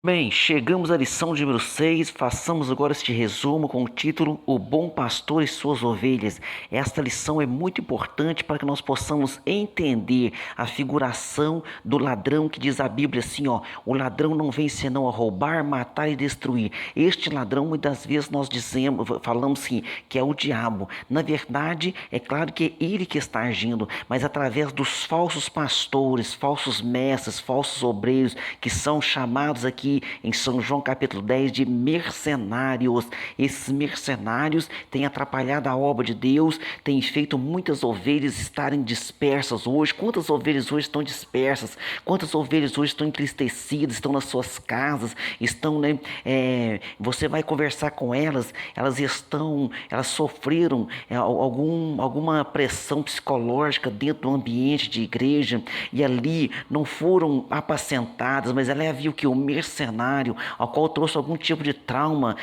Bem, chegamos à lição de número 6. Façamos agora este resumo com o título O Bom Pastor e Suas Ovelhas. Esta lição é muito importante para que nós possamos entender a figuração do ladrão que diz a Bíblia assim, ó, o ladrão não vem senão a roubar, matar e destruir. Este ladrão, muitas vezes nós dizemos, falamos assim, que é o diabo. Na verdade, é claro que é ele que está agindo, mas através dos falsos pastores, falsos mestres, falsos obreiros, que são chamados aqui em São João capítulo 10 de mercenários. Esses mercenários têm atrapalhado a obra de Deus, têm feito muitas ovelhas estarem dispersas hoje. Quantas ovelhas hoje estão dispersas? Quantas ovelhas hoje estão entristecidas, estão nas suas casas, estão, né? Você vai conversar com elas, elas sofreram alguma pressão psicológica dentro do ambiente de igreja e ali não foram apacentadas, mas ela viu que o mercenário, ao qual trouxe algum tipo de trauma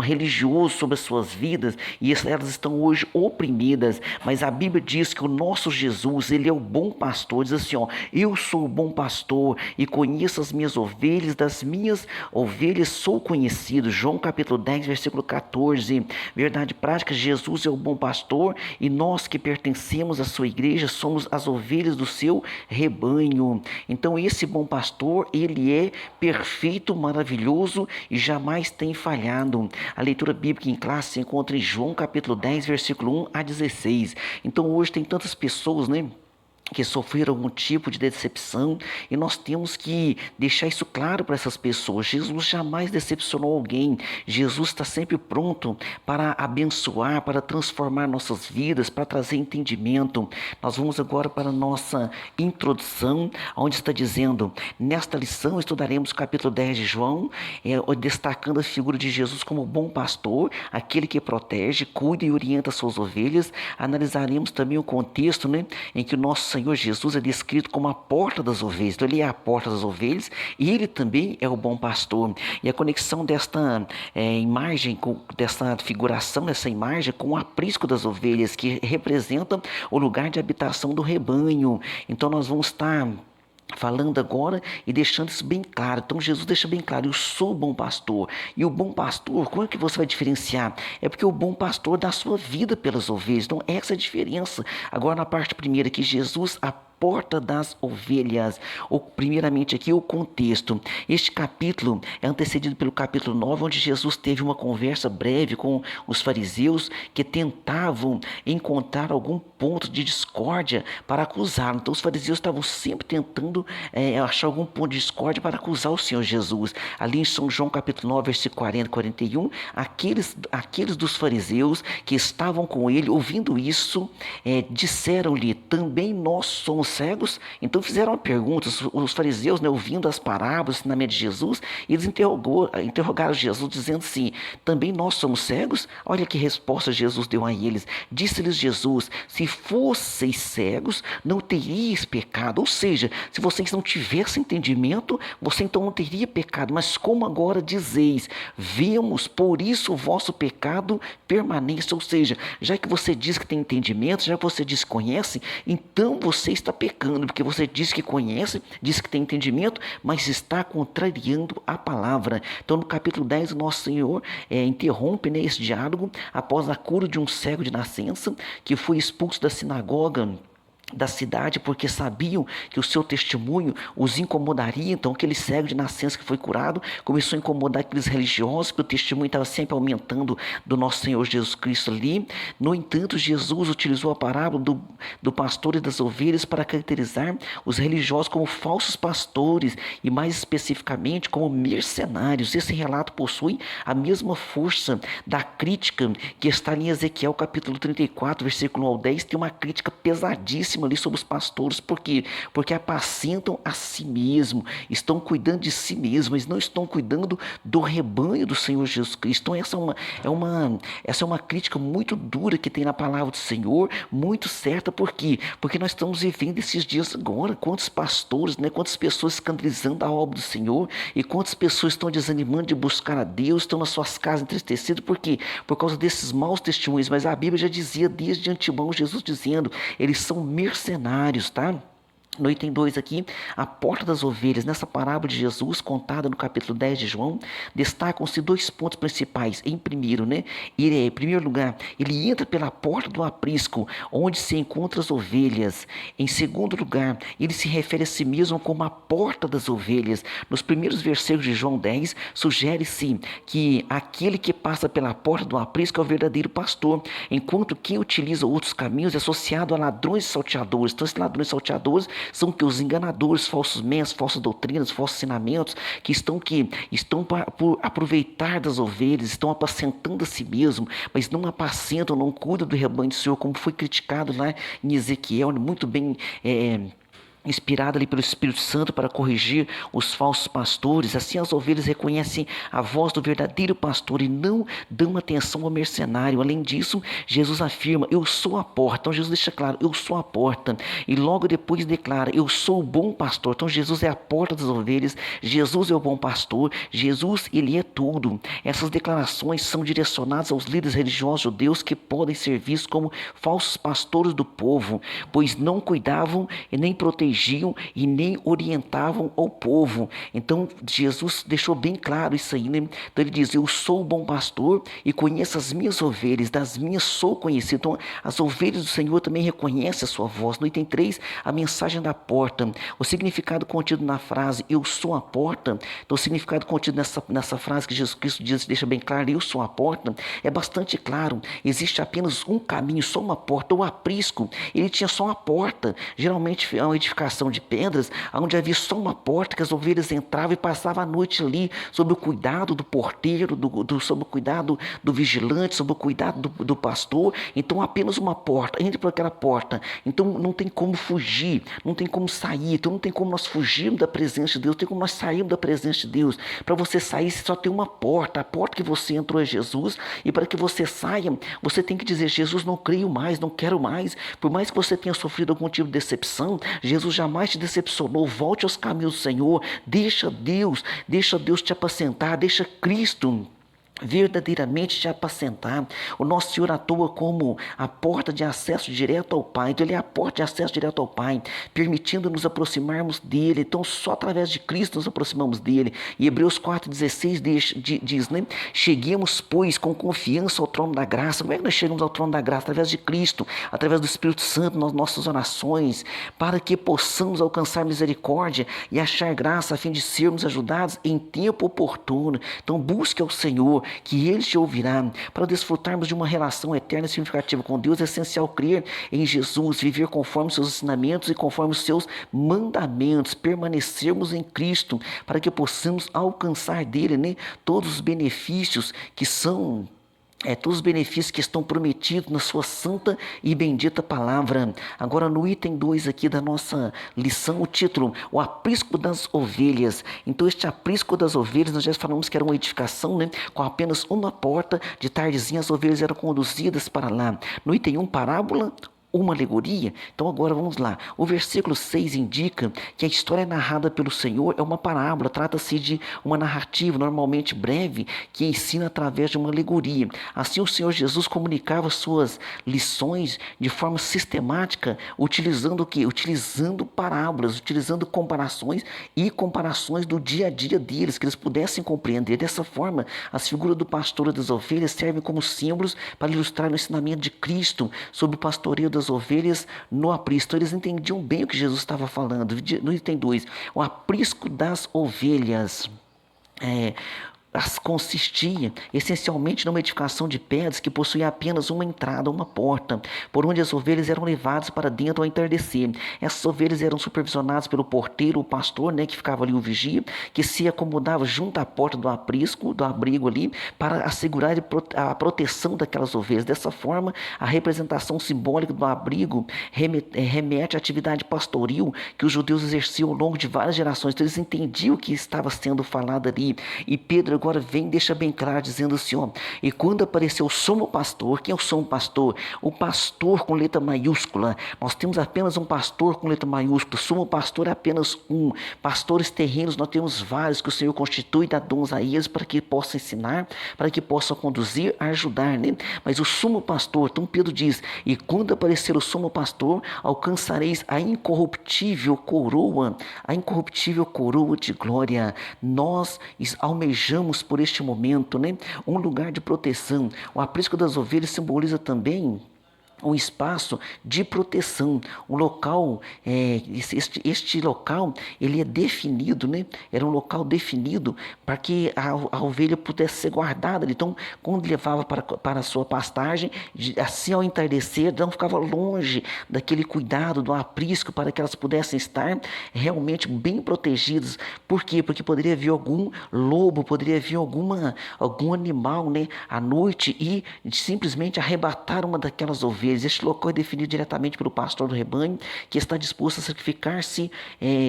religioso sobre as suas vidas, e elas estão hoje oprimidas. Mas a Bíblia diz que o nosso Jesus, ele é o bom pastor. Diz assim, ó, eu sou o bom pastor e conheço as minhas ovelhas, das minhas ovelhas sou conhecido. João capítulo 10, versículo 14. Verdade prática, Jesus é o bom pastor e nós que pertencemos à sua igreja somos as ovelhas do seu rebanho. Então esse bom pastor, ele é perfeito, maravilhoso e jamais tem falhado. A leitura bíblica em classe se encontra em João capítulo 10, versículo 1 a 16. Então hoje tem tantas pessoas, né, que sofreram algum tipo de decepção, e nós temos que deixar isso claro para essas pessoas. Jesus jamais decepcionou alguém. Jesus está sempre pronto para abençoar, para transformar nossas vidas, para trazer entendimento. Nós vamos agora para a nossa introdução, onde está dizendo, nesta lição estudaremos o capítulo 10 de João, destacando a figura de Jesus como bom pastor, aquele que protege, cuida e orienta as suas ovelhas. Analisaremos também o contexto, né, em que o nosso Senhor Jesus é descrito como a porta das ovelhas. Então ele é a porta das ovelhas e ele também é o bom pastor. E a conexão desta imagem, dessa figuração, dessa imagem com o aprisco das ovelhas, que representa o lugar de habitação do rebanho. Então nós vamos estar falando agora e deixando isso bem claro. Então Jesus deixa bem claro, eu sou o bom pastor. E o bom pastor, como é que você vai diferenciar? É porque o bom pastor dá a sua vida pelas ovelhas. Então essa é a diferença. Agora na parte primeira aqui, Jesus, a porta das ovelhas. Primeiramente aqui o contexto. Este capítulo é antecedido pelo capítulo 9, onde Jesus teve uma conversa breve com os fariseus que tentavam encontrar algum ponto de discórdia para acusá-lo. Então os fariseus estavam sempre tentando achar algum ponto de discórdia para acusar o Senhor Jesus. Ali em São João capítulo 9, versículo 40 e 41, aqueles dos fariseus que estavam com ele, ouvindo isso, disseram-lhe, também nós somos cegos? Então fizeram uma pergunta, os fariseus, né, ouvindo as parábolas, o ensinamento de Jesus, eles interrogaram Jesus dizendo assim, também nós somos cegos? Olha que resposta Jesus deu a eles. Disse-lhes Jesus, se fosseis cegos, não teríeis pecado. Ou seja, se vocês não tivessem entendimento, você então não teria pecado. Mas como agora dizeis, vemos, por isso o vosso pecado permanece. Ou seja, já que você diz que tem entendimento, já que você diz que conhece, então você está pecando, porque você diz que conhece, diz que tem entendimento, mas está contrariando a palavra. Então no capítulo 10 o nosso Senhor interrompe, né, esse diálogo após a cura de um cego de nascença que foi expulso da sinagoga da cidade, porque sabiam que o seu testemunho os incomodaria. Então aquele cego de nascença que foi curado começou a incomodar aqueles religiosos, que o testemunho estava sempre aumentando do nosso Senhor Jesus Cristo ali. No entanto, Jesus utilizou a parábola do pastor e das ovelhas para caracterizar os religiosos como falsos pastores e mais especificamente como mercenários. Esse relato possui a mesma força da crítica que está em Ezequiel capítulo 34, versículo 1 ao 10. Tem uma crítica pesadíssima ali sobre os pastores. Por quê? Porque apacentam a si mesmo, estão cuidando de si mesmos, mas não estão cuidando do rebanho do Senhor Jesus Cristo. Então essa é uma crítica muito dura que tem na palavra do Senhor, muito certa. Por quê? Porque nós estamos vivendo esses dias agora. Quantos pastores, né? Quantas pessoas escandalizando a obra do Senhor, e quantas pessoas estão desanimando de buscar a Deus, estão nas suas casas entristecidas. Por quê? Por causa desses maus testemunhos. Mas a Bíblia já dizia desde antemão, Jesus dizendo, eles são mercenários, tá? No item 2 aqui, a porta das ovelhas. Nessa parábola de Jesus, contada no capítulo 10 de João, destacam-se dois pontos principais. Em primeiro, em primeiro lugar, ele entra pela porta do aprisco, onde se encontram as ovelhas. Em segundo lugar, ele se refere a si mesmo como a porta das ovelhas. Nos primeiros versículos de João 10, sugere-se que aquele que passa pela porta do aprisco é o verdadeiro pastor, enquanto quem utiliza outros caminhos é associado a ladrões e salteadores. Então, esses ladrões e salteadores são que os enganadores, falsos mestres, falsas doutrinas, falsos ensinamentos, que estão por aproveitar das ovelhas, estão apacentando a si mesmo, mas não apacentam, não cuidam do rebanho do Senhor, como foi criticado lá em Ezequiel, muito bem inspirada ali pelo Espírito Santo para corrigir os falsos pastores. Assim as ovelhas reconhecem a voz do verdadeiro pastor e não dão atenção ao mercenário. Além disso, Jesus afirma: eu sou a porta. Então Jesus deixa claro: eu sou a porta. E logo depois declara: eu sou o bom pastor. Então Jesus é a porta das ovelhas, Jesus é o bom pastor, Jesus, ele é tudo. Essas declarações são direcionadas aos líderes religiosos judeus que podem ser vistos como falsos pastores do povo, pois não cuidavam e nem protegiam e nem orientavam ao povo. Então Jesus deixou bem claro isso aí, Então ele diz: eu sou o bom pastor e conheço as minhas ovelhas, das minhas sou conhecido. Então as ovelhas do Senhor também reconhecem a sua voz. No item 3, a mensagem da porta. O significado contido na frase eu sou a porta, então o significado contido nessa frase que Jesus Cristo diz, deixa bem claro: eu sou a porta, é bastante claro. Existe apenas um caminho, só uma porta. O aprisco, ele tinha só uma porta, geralmente é uma edificação de pedras, onde havia só uma porta que as ovelhas entravam e passavam a noite ali, sob o cuidado do porteiro, sob o cuidado do vigilante, sob o cuidado do pastor. Então apenas uma porta, entre por aquela porta. Então não tem como fugir, não tem como sair. Então não tem como nós fugirmos da presença de Deus, não tem como nós sairmos da presença de Deus. Para você sair, você só tem uma porta. A porta que você entrou é Jesus, e para que você saia, você tem que dizer: Jesus, não creio mais, não quero mais. Por mais que você tenha sofrido algum tipo de decepção, Jesus jamais te decepcionou. Volte aos caminhos do Senhor, deixa Deus te apacentar, deixa Cristo verdadeiramente te apacentar. O nosso Senhor atua como a porta de acesso direto ao Pai. Então ele é a porta de acesso direto ao Pai, permitindo nos aproximarmos dele. Então só através de Cristo nos aproximamos dele. E Hebreus 4,16 diz, cheguemos, pois, com confiança ao trono da graça. Como é que nós chegamos ao trono da graça? Através de Cristo, através do Espírito Santo nas nossas orações, para que possamos alcançar misericórdia e achar graça, a fim de sermos ajudados em tempo oportuno. Então busque ao Senhor, que Ele te ouvirá. Para desfrutarmos de uma relação eterna e significativa com Deus, é essencial crer em Jesus, viver conforme os seus ensinamentos e conforme os seus mandamentos, permanecermos em Cristo, para que possamos alcançar dele, todos os benefícios que são todos os benefícios que estão prometidos na sua santa e bendita palavra. Agora no item 2 aqui da nossa lição, o título: o aprisco das ovelhas. Então este aprisco das ovelhas, nós já falamos que era uma edificação, com apenas uma porta. De tardezinha as ovelhas eram conduzidas para lá. No item 1, parábola, uma alegoria. Então agora vamos lá. O versículo 6 indica que a história narrada pelo Senhor é uma parábola. Trata-se de uma narrativa normalmente breve que ensina através de uma alegoria. Assim o Senhor Jesus comunicava suas lições de forma sistemática, utilizando o quê? Utilizando parábolas, utilizando comparações do dia a dia deles, que eles pudessem compreender. Dessa forma, as figuras do pastor e das ovelhas servem como símbolos para ilustrar o ensinamento de Cristo sobre o pastoreio das ovelhas no aprisco. Então, eles entendiam bem o que Jesus estava falando. No item 2, o aprisco das ovelhas. Consistia essencialmente numa edificação de pedras que possuía apenas uma entrada, uma porta, por onde as ovelhas eram levadas para dentro ao entardecer. Essas ovelhas eram supervisionadas pelo porteiro, o pastor, que ficava ali, o vigia, que se acomodava junto à porta do aprisco, do abrigo ali, para assegurar a proteção daquelas ovelhas. Dessa forma, a representação simbólica do abrigo remete à atividade pastoril que os judeus exerciam ao longo de várias gerações. Então, eles entendiam o que estava sendo falado ali. E Pedro agora vem, deixa bem claro, dizendo assim, ó, e quando apareceu o sumo pastor, quem é o sumo pastor? O pastor com letra maiúscula. Nós temos apenas um pastor com letra maiúscula, o sumo pastor é apenas um. Pastores terrenos nós temos vários que o Senhor constitui, dá dons a eles para que possam ensinar, para que possam conduzir, ajudar, né? Mas o sumo pastor, então Pedro diz, e quando aparecer o sumo pastor, alcançareis a incorruptível coroa de glória. Nós almejamos por este momento, né, um lugar de proteção. O aprisco das ovelhas simboliza também um espaço de proteção, um local, este local, ele é definido, né? Era um local definido para que a ovelha pudesse ser guardada. Então, quando levava para a sua pastagem, assim ao entardecer, não ficava longe daquele cuidado, do aprisco, para que elas pudessem estar realmente bem protegidas. Por quê? Porque poderia vir algum lobo, poderia vir algum animal, né, à noite e simplesmente arrebatar uma daquelas ovelhas. Este local é definido diretamente pelo pastor do rebanho, que está disposto a sacrificar-se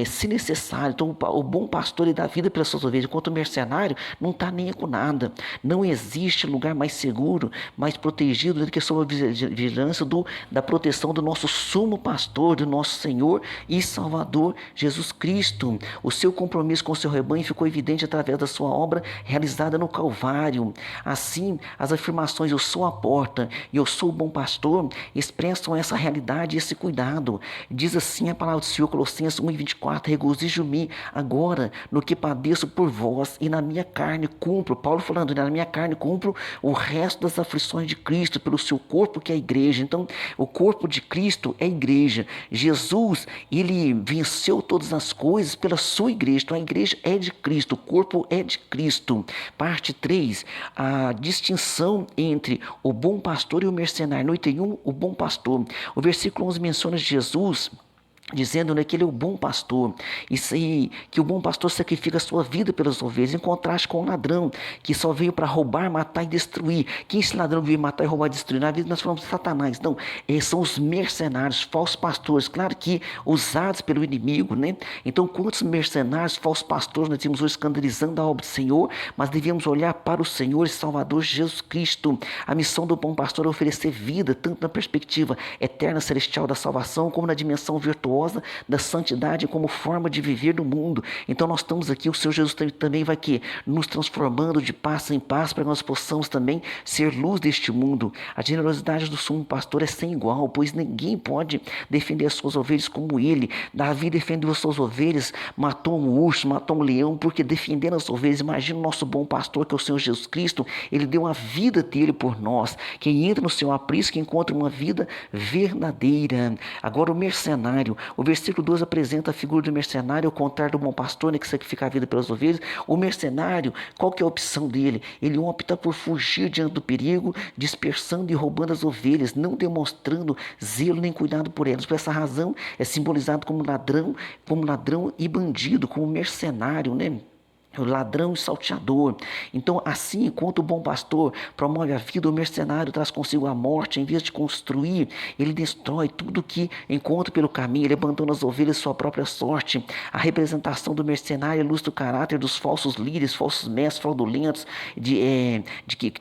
se necessário. Então, o bom pastor ele dá vida pelas suas ovelhas, enquanto o mercenário não está nem com nada. Não existe lugar mais seguro, mais protegido do que sob a vigilância da proteção do nosso sumo pastor, do nosso Senhor e Salvador Jesus Cristo. O seu compromisso com o seu rebanho ficou evidente através da sua obra realizada no Calvário. Assim, as afirmações eu sou a porta e eu sou o bom pastor expressam essa realidade e esse cuidado. Diz assim a palavra do Senhor, Colossenses 1:24, regozijo-me agora no que padeço por vós e na minha carne cumpro, Paulo falando, na minha carne cumpro o resto das aflições de Cristo pelo seu corpo que é a igreja. Então, o corpo de Cristo é a igreja. Jesus, ele venceu todas as coisas pela sua igreja. Então, a igreja é de Cristo, o corpo é de Cristo. Parte 3, a distinção entre o bom pastor e o mercenário. No item 1, o bom pastor. O versículo 11 menciona Jesus dizendo, né, que ele é o bom pastor, e que o bom pastor sacrifica a sua vida pelas ovelhas, em contraste com o ladrão, que só veio para roubar, matar e destruir. Quem é esse ladrão que veio matar e roubar e destruir? Na vida nós falamos de Satanás. Não, são os mercenários, falsos pastores, claro que usados pelo inimigo, né? Então, quantos mercenários, falsos pastores nós temos hoje escandalizando a obra do Senhor, mas devemos olhar para o Senhor e Salvador Jesus Cristo. A missão do bom pastor é oferecer vida, tanto na perspectiva eterna celestial da salvação, como na dimensão virtuosa da santidade como forma de viver no mundo. Então nós estamos aqui, o Senhor Jesus também vai nos transformando de passo em passo para que nós possamos também ser luz deste mundo. A generosidade do sumo pastor é sem igual, pois ninguém pode defender as suas ovelhas como ele. Davi defendeu as suas ovelhas, matou um urso, matou um leão, porque defendendo as ovelhas, imagina o nosso bom pastor, que é o Senhor Jesus Cristo, ele deu a vida dele por nós. Quem entra no seu aprisco encontra uma vida verdadeira. Agora o mercenário, o versículo 12 apresenta a figura do mercenário, ao contrário do bom pastor, né, que sacrifica a vida pelas ovelhas. O mercenário, qual que é a opção dele? Ele opta por fugir diante do perigo, dispersando e roubando as ovelhas, não demonstrando zelo nem cuidado por elas. Por essa razão é simbolizado como ladrão e bandido, como mercenário, né? O ladrão e salteador. Então, assim, enquanto o bom pastor promove a vida, o mercenário traz consigo a morte. Em vez de construir, ele destrói tudo que encontra pelo caminho, ele abandona as ovelhas sua própria sorte. A representação do mercenário ilustra o caráter dos falsos líderes, falsos mestres fraudulentos, que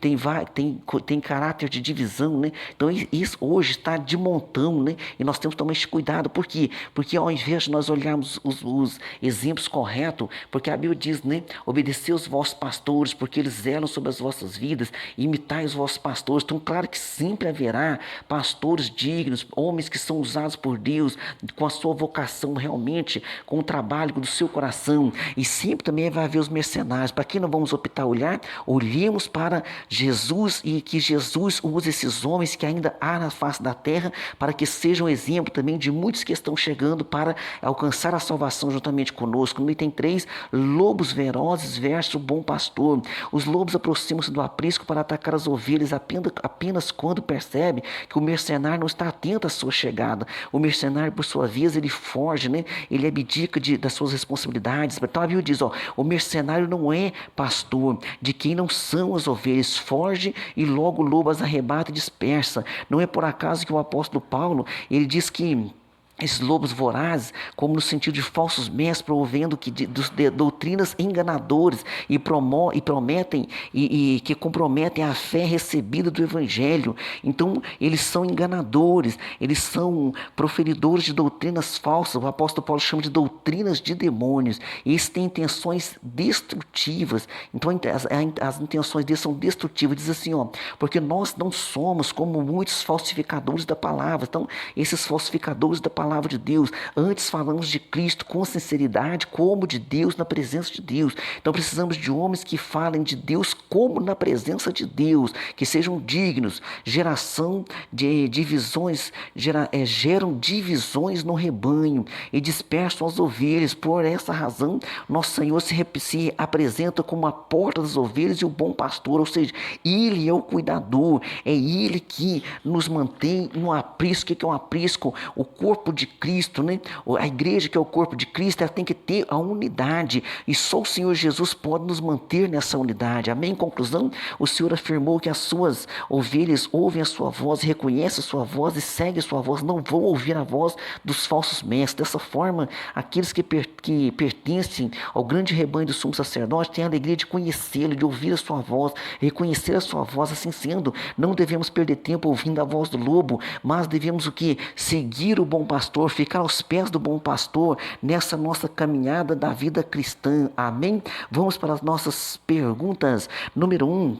tem caráter de divisão, né? Então, isso hoje está de montão, né? E nós temos que tomar esse cuidado. Por quê? Porque ao invés de nós olharmos os exemplos corretos, porque a Bíblia diz, né? Obedecei os vossos pastores, porque eles zelam sobre as vossas vidas, imitai os vossos pastores. Então, claro que sempre haverá pastores dignos, homens que são usados por Deus, com a sua vocação realmente, com o trabalho do seu coração, e sempre também vai haver os mercenários. Para quem não vamos optar a olhar? Olhemos para Jesus, e que Jesus use esses homens que ainda há na face da terra, para que sejam exemplo também de muitos que estão chegando para alcançar a salvação juntamente conosco. No item 3, lobos velozes versus o bom pastor. Os lobos aproximam-se do aprisco para atacar as ovelhas apenas quando percebe que o mercenário não está atento à sua chegada. O mercenário, por sua vez, ele foge, né? Ele abdica das suas responsabilidades. Então a Bíblia diz, o mercenário não é pastor de quem não são as ovelhas, foge e logo o lobo as arrebata e dispersa. Não é por acaso que o apóstolo Paulo, ele diz que esses lobos vorazes, como no sentido de falsos mestres, promovendo doutrinas enganadoras e prometem e que comprometem a fé recebida do Evangelho. Então, eles são enganadores, eles são proferidores de doutrinas falsas. O apóstolo Paulo chama de doutrinas de demônios. E eles têm intenções destrutivas. Então, as intenções deles são destrutivas. Diz assim, ó, porque nós não somos como muitos falsificadores da palavra. Então, esses falsificadores da palavra de Deus, antes falamos de Cristo com sinceridade, como de Deus na presença de Deus. Então precisamos de homens que falem de Deus como na presença de Deus, que sejam dignos. Geração de divisões, geram divisões no rebanho e dispersam as ovelhas. Por essa razão, nosso Senhor se apresenta como a porta das ovelhas e o bom pastor, ou seja, Ele é o cuidador, é Ele que nos mantém no aprisco. O que é um aprisco? O corpo de Cristo, né? A igreja, que é o corpo de Cristo, ela tem que ter a unidade, e só o Senhor Jesus pode nos manter nessa unidade. Amém? Em conclusão, o Senhor afirmou que as suas ovelhas ouvem a sua voz, reconhecem a sua voz e seguem a sua voz, não vão ouvir a voz dos falsos mestres. Dessa forma, aqueles que pertencem ao grande rebanho do sumo sacerdote têm a alegria de conhecê-lo, de ouvir a sua voz, reconhecer a sua voz. Assim sendo, não devemos perder tempo ouvindo a voz do lobo, mas devemos o que? Seguir o bom pastor, ficar aos pés do bom pastor nessa nossa caminhada da vida cristã. Amém? Vamos para as nossas perguntas. Número 1.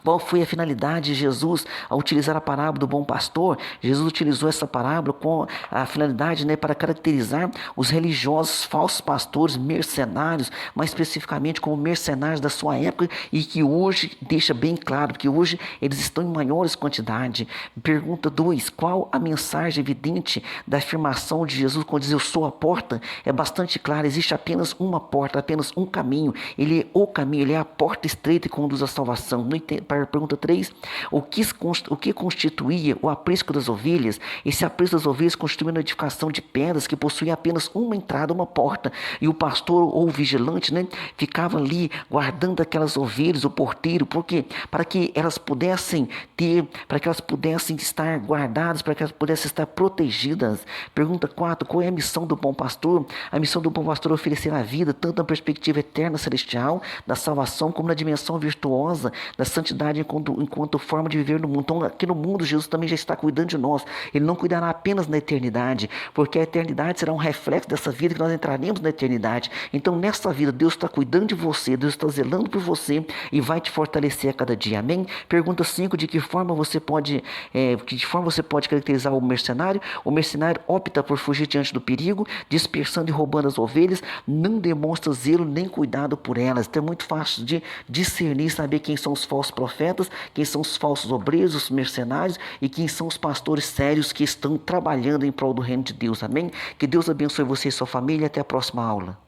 Qual foi a finalidade de Jesus ao utilizar a parábola do bom pastor? Jesus utilizou essa parábola com a finalidade, para caracterizar os religiosos falsos pastores, mercenários, mais especificamente como mercenários da sua época, e que hoje deixa bem claro que hoje eles estão em maiores quantidades. Pergunta 2. Qual a mensagem evidente da afirmação de Jesus quando diz eu sou a porta? É bastante claro, existe apenas uma porta, apenas um caminho. Ele é o caminho, ele é a porta estreita que conduz à salvação. Pergunta 3. O que constituía o aprisco das ovelhas? Esse aprisco das ovelhas constituía uma edificação de pedras que possuía apenas uma entrada, uma porta. E o pastor ou o vigilante, ficava ali guardando aquelas ovelhas, o porteiro. Por quê? Para que elas pudessem estar guardadas, para que elas pudessem estar protegidas. Pergunta 4. Qual é a missão do bom pastor? A missão do bom pastor é oferecer a vida, tanto na perspectiva eterna celestial, da salvação, como na dimensão virtuosa, da santidade enquanto forma de viver no mundo. Então, aqui no mundo, Jesus também já está cuidando de nós. Ele não cuidará apenas na eternidade, porque a eternidade será um reflexo dessa vida que nós entraremos na eternidade. Então, nessa vida, Deus está cuidando de você, Deus está zelando por você e vai te fortalecer a cada dia. Amém? Pergunta 5. De que forma você pode caracterizar o mercenário? O mercenário opta por fugir diante do perigo, dispersando e roubando as ovelhas, não demonstra zelo nem cuidado por elas. Então, é muito fácil de discernir, saber quem são os falsos profetas, quem são os falsos obreiros, os mercenários, e quem são os pastores sérios que estão trabalhando em prol do reino de Deus. Amém? Que Deus abençoe você e sua família. Até a próxima aula.